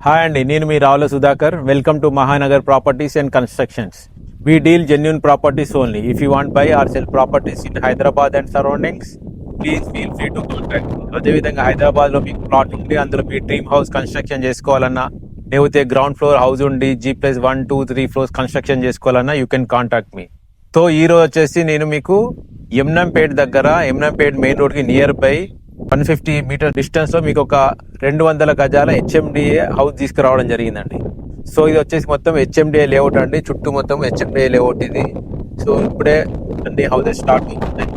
Hi అండి, నేను మీ Ravula Sudhakar. Welcome to Mahanagar properties and constructions. We deal genuine properties only. If you want buy or sell properties in Hyderabad and surroundings, please feel free to contact me. అదేవిధంగా హైదరాబాద్లో మీకు plot ఉండి అందులో మీ dream house construction చేసుకోవాలన్నా, లేకపోతే ground floor house ఉండి G+1, 2, 3 floors construction చేసుకోవాలన్నా you can contact me. So ఈరోజు వచ్చేసి నేను మీకు ఎమ్నంపేట్ దగ్గర, ఎమ్నంపేట్ మెయిన్ రోడ్కి నియర్ బై 150 మీటర్ డిస్టెన్స్ లో మీకు ఒక 200 గజాల HMDA హౌస్ తీసుకురావడం జరిగిందండి. సో ఇది వచ్చేసి మొత్తం HMDA లేఅవుట్ అండి, చుట్టూ మొత్తం HMDA లేఅవుట్ ఇది. సో ఇప్పుడే అన్ని హౌసెస్ స్టార్ట్ అవుతున్నాయి.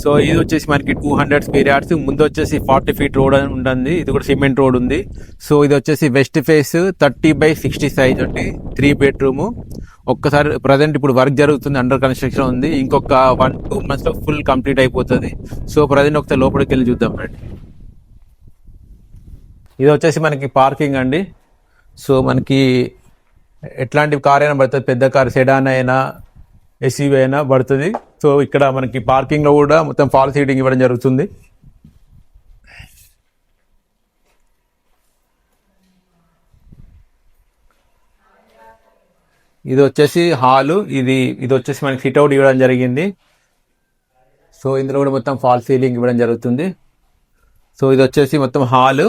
సో ఇది వచ్చేసి మనకి 200 స్క్వేర్ యార్డ్స్, ముందు వచ్చేసి 40 ఫీట్ రోడ్ ఉంటుంది, ఇది కూడా సిమెంట్ రోడ్ ఉంది. సో ఇది వచ్చేసి వెస్ట్ ఫేస్ 30/60 సైజ్ అండి, 3 బెడ్రూమ్. ఒక్కసారి ప్రజెంట్ ఇప్పుడు వర్క్ జరుగుతుంది, అండర్ కన్స్ట్రక్షన్ ఉంది, ఇంకొక 1-2 months లో ఫుల్ కంప్లీట్ అయిపోతుంది. సో ప్రజెంట్ ఒకసారి లోపలికి వెళ్ళి చూద్దాం రండి. ఇది వచ్చేసి మనకి పార్కింగ్ అండి. సో మనకి ఎట్లాంటి కార్ అయినా పడుతుంది, పెద్ద కార్ సెడాన్ అయినా SUV అయినా పడుతుంది. సో ఇక్కడ మనకి పార్కింగ్ లో కూడా మొత్తం ఫాల్ సీటింగ్ ఇవ్వడం జరుగుతుంది. ఇది వచ్చేసి హాలు, ఇది వచ్చేసి మనకి సిట్అవుట్ ఇవ్వడం జరిగింది. సో ఇందులో కూడా మొత్తం ఫాల్ సీలింగ్ ఇవ్వడం జరుగుతుంది. సో ఇది వచ్చేసి మొత్తం హాల్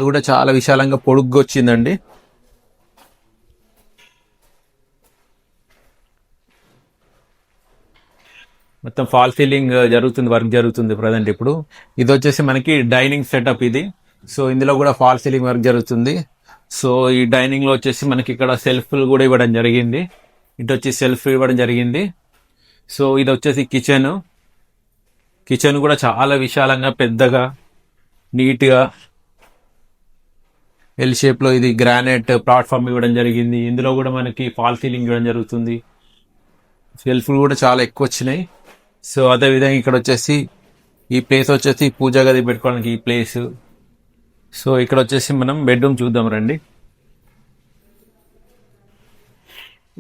కూడా చాలా విశాలంగా పొడుగ్గా వచ్చిందండి. మొత్తం ఫాల్ సీలింగ్ జరుగుతుంది, వర్క్ జరుగుతుంది ప్రజెంట్ ఇప్పుడు. ఇది వచ్చేసి మనకి డైనింగ్ సెటప్ ఇది. సో ఇందులో కూడా ఫాల్ సీలింగ్ వర్క్ జరుగుతుంది. సో ఈ డైనింగ్ లో వచ్చేసి మనకి ఇక్కడ సెల్ఫ్లు కూడా ఇవ్వడం జరిగింది, ఇటు వచ్చి సెల్ఫ్ ఇవ్వడం జరిగింది. సో ఇది వచ్చేసి కిచెన్ కూడా చాలా విశాలంగా పెద్దగా నీట్గా ఎల్ షేప్ లో ఇది గ్రానైట్ ప్లాట్ఫామ్ ఇవ్వడం జరిగింది. ఇందులో కూడా మనకి ఫాల్ సీలింగ్ ఇవ్వడం జరుగుతుంది. సెల్ఫ్లు కూడా చాలా ఎక్కువ వచ్చినాయి. సో అదేవిధంగా ఇక్కడ వచ్చేసి ఈ ప్లేస్ వచ్చేసి పూజా గది పెట్టుకోవడానికి ఈ ప్లేస్. సో ఇక్కడ వచ్చేసి మనం బెడ్రూమ్ చూద్దాం రండి.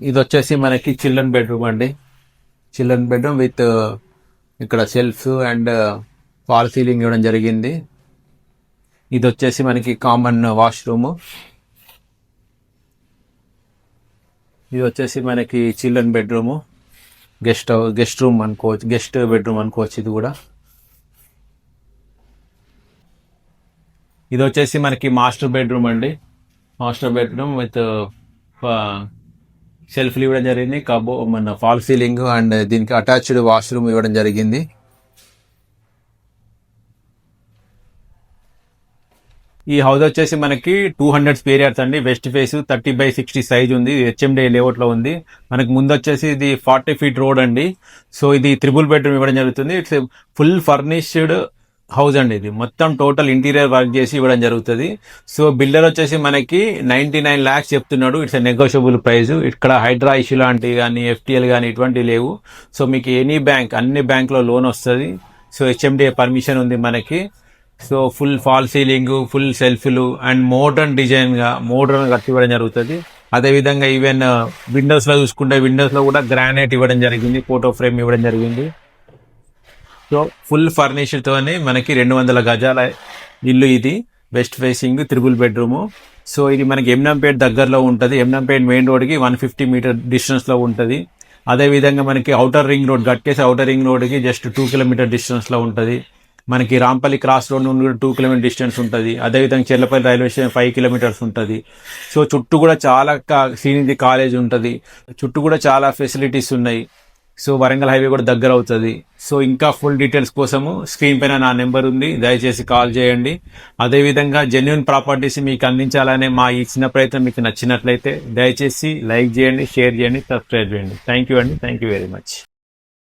ఇది వచ్చేసి మనకి చిల్డ్రన్ బెడ్రూమ్ అండి, చిల్డ్రన్ బెడ్రూమ్ విత్ ఇక్కడ సెల్ఫ్ అండ్ ఫాల్ సీలింగ్ ఇవ్వడం జరిగింది. ఇది వచ్చేసి మనకి కామన్ వాష్రూమ్. ఇది వచ్చేసి మనకి చిల్డ్రన్ బెడ్రూమ్, గెస్ట్ రూమ్ అనుకోవచ్చు, గెస్ట్ బెడ్రూమ్ అనుకోవచ్చు ఇది కూడా. ఇది వచ్చేసి మనకి మాస్టర్ బెడ్రూమ్ అండి, మాస్టర్ బెడ్రూమ్ విత్ సెల్ఫ్లు ఇవ్వడం జరిగింది, మన ఫాల్ సీలింగ్ అండ్ దీనికి అటాచ్డ్ వాష్రూమ్ ఇవ్వడం జరిగింది. ఈ హౌస్ వచ్చేసి మనకి 200 స్క్వేర్ యార్డ్స్ అండి, వెస్ట్ ఫేస్ 30/60 సైజ్ ఉంది, HMDA లేఅవుట్ లో ఉంది. మనకి ముందు వచ్చేసి ఇది 40 ఫీట్ రోడ్ అండి. సో ఇది 3 బెడ్రూమ్ ఇవ్వడం జరుగుతుంది. ఇట్స్ ఫుల్ ఫర్నిష్డ్ హౌస్ అండి, ఇది మొత్తం టోటల్ ఇంటీరియర్ వర్క్ చేసి ఇవ్వడం జరుగుతుంది. సో బిల్డర్ వచ్చేసి మనకి 99 lakhs చెప్తున్నాడు. It's negotiable price. ఇక్కడ హైడ్రా ఇష్యూ లాంటివి కానీ FTL కానీ ఇటువంటివి లేవు. సో మీకు అన్ని బ్యాంక్లో లోన్ వస్తుంది. సో HMDA పర్మిషన్ ఉంది మనకి. So full fall ceiling, full సెల్ఫ్లు అండ్ మోడర్న్ కట్టి ఇవ్వడం జరుగుతుంది. అదేవిధంగా ఈవెన్ విండోస్ లో చూసుకుంటే విండోస్ లో కూడా గ్రానైట్ ఇవ్వడం జరిగింది, ఫోటో ఫ్రేమ్ ఇవ్వడం జరిగింది. సో ఫుల్ ఫర్నిష్డ్ తోనే మనకి 200 గజాల ఇల్లు ఇది, వెస్ట్ ఫేసింగ్ 3 బెడ్రూమ్. సో ఇది మనకి ఎమ్నంపేట్ దగ్గరలో ఉంటుంది, ఎమ్నంపేట్ మెయిన్ రోడ్కి 150 మీటర్ డిస్టెన్స్ లో ఉంటుంది. అదేవిధంగా మనకి ఔటర్ రింగ్ రోడ్ కట్టేసి ఔటర్ రింగ్ రోడ్కి జస్ట్ 2 కిలోమీటర్ డిస్టెన్స్ లో ఉంటుంది. మనకి రాంపల్లి క్రాస్ రోడ్ నుండి కూడా 2 కిలోమీటర్ డిస్టెన్స్ ఉంటుంది. అదేవిధంగా చెర్లపల్లి రైల్వే స్టేషన్ 5 కిలోమీటర్స్ ఉంటుంది. సో చుట్టూ కూడా చాలా సీనియర్ కాలేజ్ ఉంటుంది, చుట్టూ కూడా చాలా ఫెసిలిటీస్ ఉన్నాయి. సో వరంగల్ హైవే కూడా దగ్గర అవుతుంది. సో ఇంకా ఫుల్ డీటెయిల్స్ కోసము స్క్రీన్ పైన నా నెంబర్ ఉంది, దయచేసి కాల్ చేయండి. అదేవిధంగా జెన్యూన్ ప్రాపర్టీస్ మీకు అందించాలనే మా ఈ చిన్న ప్రయత్నం మీకు నచ్చినట్లయితే దయచేసి లైక్ చేయండి, షేర్ చేయండి, సబ్స్క్రైబ్ చేయండి. థ్యాంక్ యూ అండి, థ్యాంక్ యూ వెరీ మచ్.